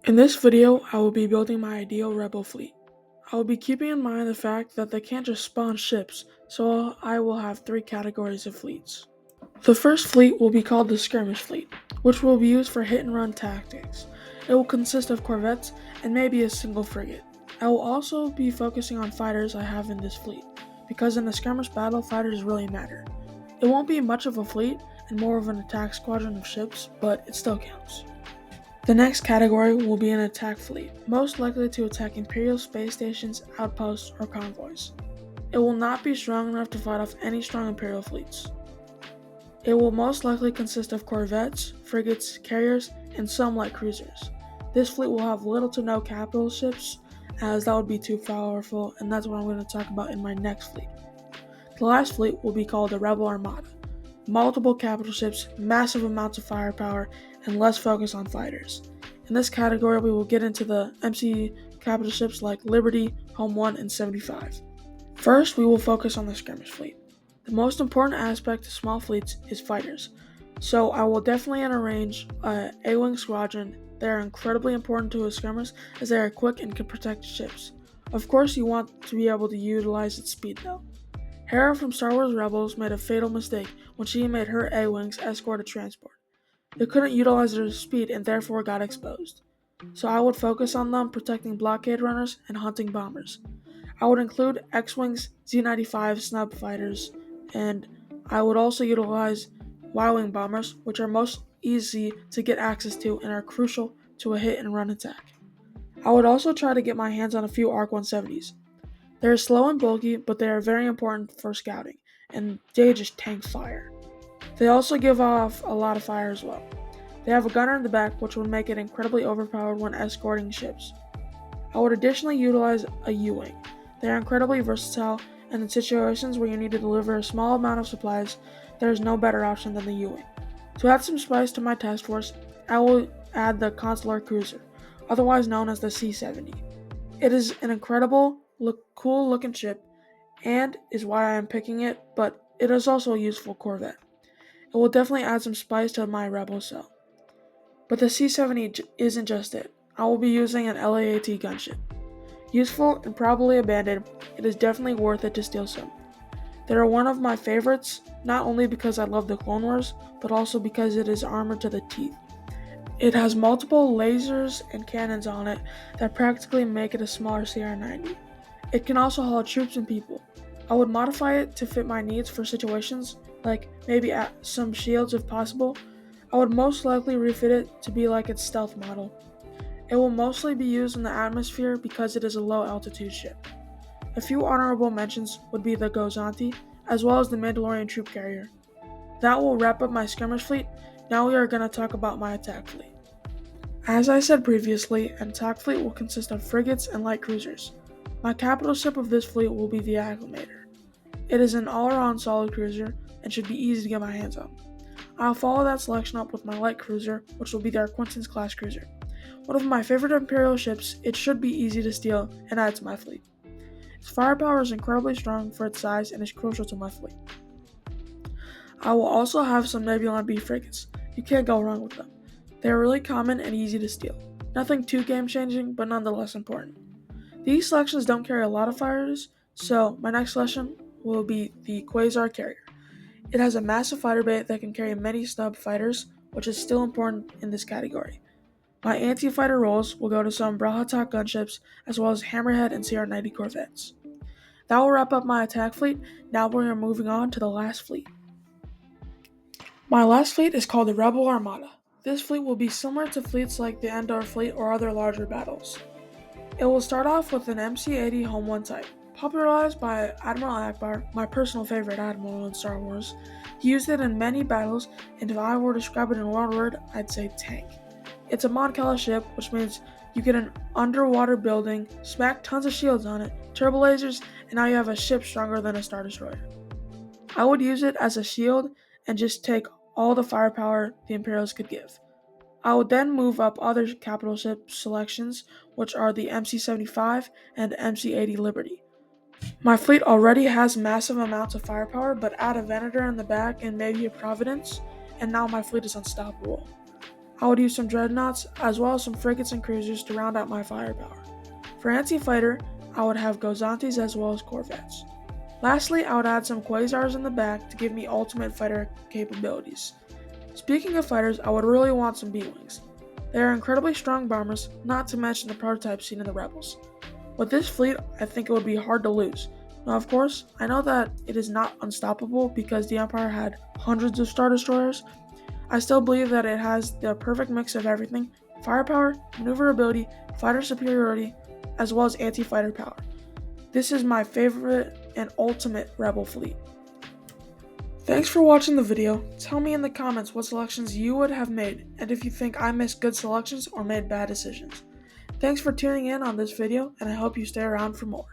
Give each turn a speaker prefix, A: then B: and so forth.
A: In this video, I will be building my ideal rebel fleet. I will be keeping in mind the fact that they can't just spawn ships, so I will have three categories of fleets. The first fleet will be called the Skirmish Fleet, which will be used for hit-and-run tactics. It will consist of corvettes and maybe a single frigate. I will also be focusing on fighters I have in this fleet, because in a skirmish battle, fighters really matter. It won't be much of a fleet and more of an attack squadron of ships, but it still counts. The next category will be an attack fleet, most likely to attack Imperial space stations, outposts, or convoys. It will not be strong enough to fight off any strong Imperial fleets. It will most likely consist of corvettes, frigates, carriers, and some light cruisers. This fleet will have little to no capital ships, as that would be too powerful, and that's what I'm going to talk about in my next fleet. The last fleet will be called the Rebel Armada. Multiple capital ships, massive amounts of firepower, and less focus on fighters. In this category, we will get into the MC capital ships like Liberty, Home 1, and 75. First, we will focus on the skirmish fleet. The most important aspect of small fleets is fighters, so I will definitely arrange a A-Wing squadron. They are incredibly important to a skirmish as they are quick and can protect ships. Of course, you want to be able to utilize its speed though. Hera from Star Wars Rebels made a fatal mistake when she made her A-Wings escort a transport. They couldn't utilize their speed and therefore got exposed. So I would focus on them protecting blockade runners and hunting bombers. I would include X-Wings, Z-95 snub fighters, and I would also utilize Y-Wing bombers, which are most easy to get access to and are crucial to a hit and run attack. I would also try to get my hands on a few ARC 170s. They're slow and bulky, but they are very important for scouting, and they just tank fire. They also give off a lot of fire as well. They have a gunner in the back, which would make it incredibly overpowered when escorting ships. I would additionally utilize a U-Wing. They are incredibly versatile, and in situations where you need to deliver a small amount of supplies, there is no better option than the U-Wing. To add some spice to my task force, I will add the Consular Cruiser, otherwise known as the C-70. It is an incredible, cool looking ship, and is why I am picking it, but it is also a useful corvette. It will definitely add some spice to my Rebel cell. But the C-70 isn't just it. I will be using an LAAT gunship. Useful and probably abandoned, it is definitely worth it to steal some. They are one of my favorites, not only because I love the Clone Wars, but also because it is armored to the teeth. It has multiple lasers and cannons on it that practically make it a smaller CR-90. It can also haul troops and people. I would modify it to fit my needs for situations, like maybe add some shields if possible. I would most likely refit it to be like its stealth model. It will mostly be used in the atmosphere because it is a low altitude ship. A few honorable mentions would be the Gozanti, as well as the Mandalorian troop carrier. That will wrap up my skirmish fleet. Now we are going to talk about my attack fleet. As I said previously, an attack fleet will consist of frigates and light cruisers. My capital ship of this fleet will be the Acclimator. It is an all-around solid cruiser and should be easy to get my hands on. I'll follow that selection up with my light cruiser, which will be the Arquitens class cruiser. One of my favorite Imperial ships, it should be easy to steal and add to my fleet. Its firepower is incredibly strong for its size and is crucial to my fleet. I will also have some Nebulon B frigates. You can't go wrong with them. They are really common and easy to steal. Nothing too game-changing, but nonetheless important. These selections don't carry a lot of fighters, so my next selection will be the Quasar carrier. It has a massive fighter bay that can carry many snub fighters, which is still important in this category. My anti-fighter roles will go to some Brahmatok gunships, as well as Hammerhead and CR-90 corvettes. That will wrap up my attack fleet. Now we are moving on to the last fleet. My last fleet is called the Rebel Armada. This fleet will be similar to fleets like the Endor fleet or other larger battles. It will start off with an MC-80 Home 1 type. Popularized by Admiral Akbar, my personal favorite admiral in Star Wars. He used it in many battles, and if I were to describe it in one word, I'd say tank. It's a Mon Cala ship, which means you get an underwater building, smack tons of shields on it, turbo lasers, and now you have a ship stronger than a Star Destroyer. I would use it as a shield and just take all the firepower the Imperials could give. I would then move up other capital ship selections, which are the MC-75 and MC-80 Liberty. My fleet already has massive amounts of firepower, but add a Venator in the back and maybe a Providence, and now my fleet is unstoppable. I would use some dreadnoughts as well as some frigates and cruisers to round out my firepower. For anti-fighter, I would have Gozantis as well as corvettes. Lastly, I would add some quasars in the back to give me ultimate fighter capabilities. Speaking of fighters, I would really want some B-Wings. They are incredibly strong bombers, not to mention the prototype seen in the Rebels. With this fleet, I think it would be hard to lose. Now, of course, I know that it is not unstoppable because the Empire had hundreds of Star Destroyers. I still believe that it has the perfect mix of everything: firepower, maneuverability, fighter superiority, as well as anti-fighter power. This is my favorite and ultimate Rebel fleet. Thanks for watching the video. Tell me in the comments what selections you would have made, and if you think I missed good selections or made bad decisions. Thanks for tuning in on this video, and I hope you stay around for more.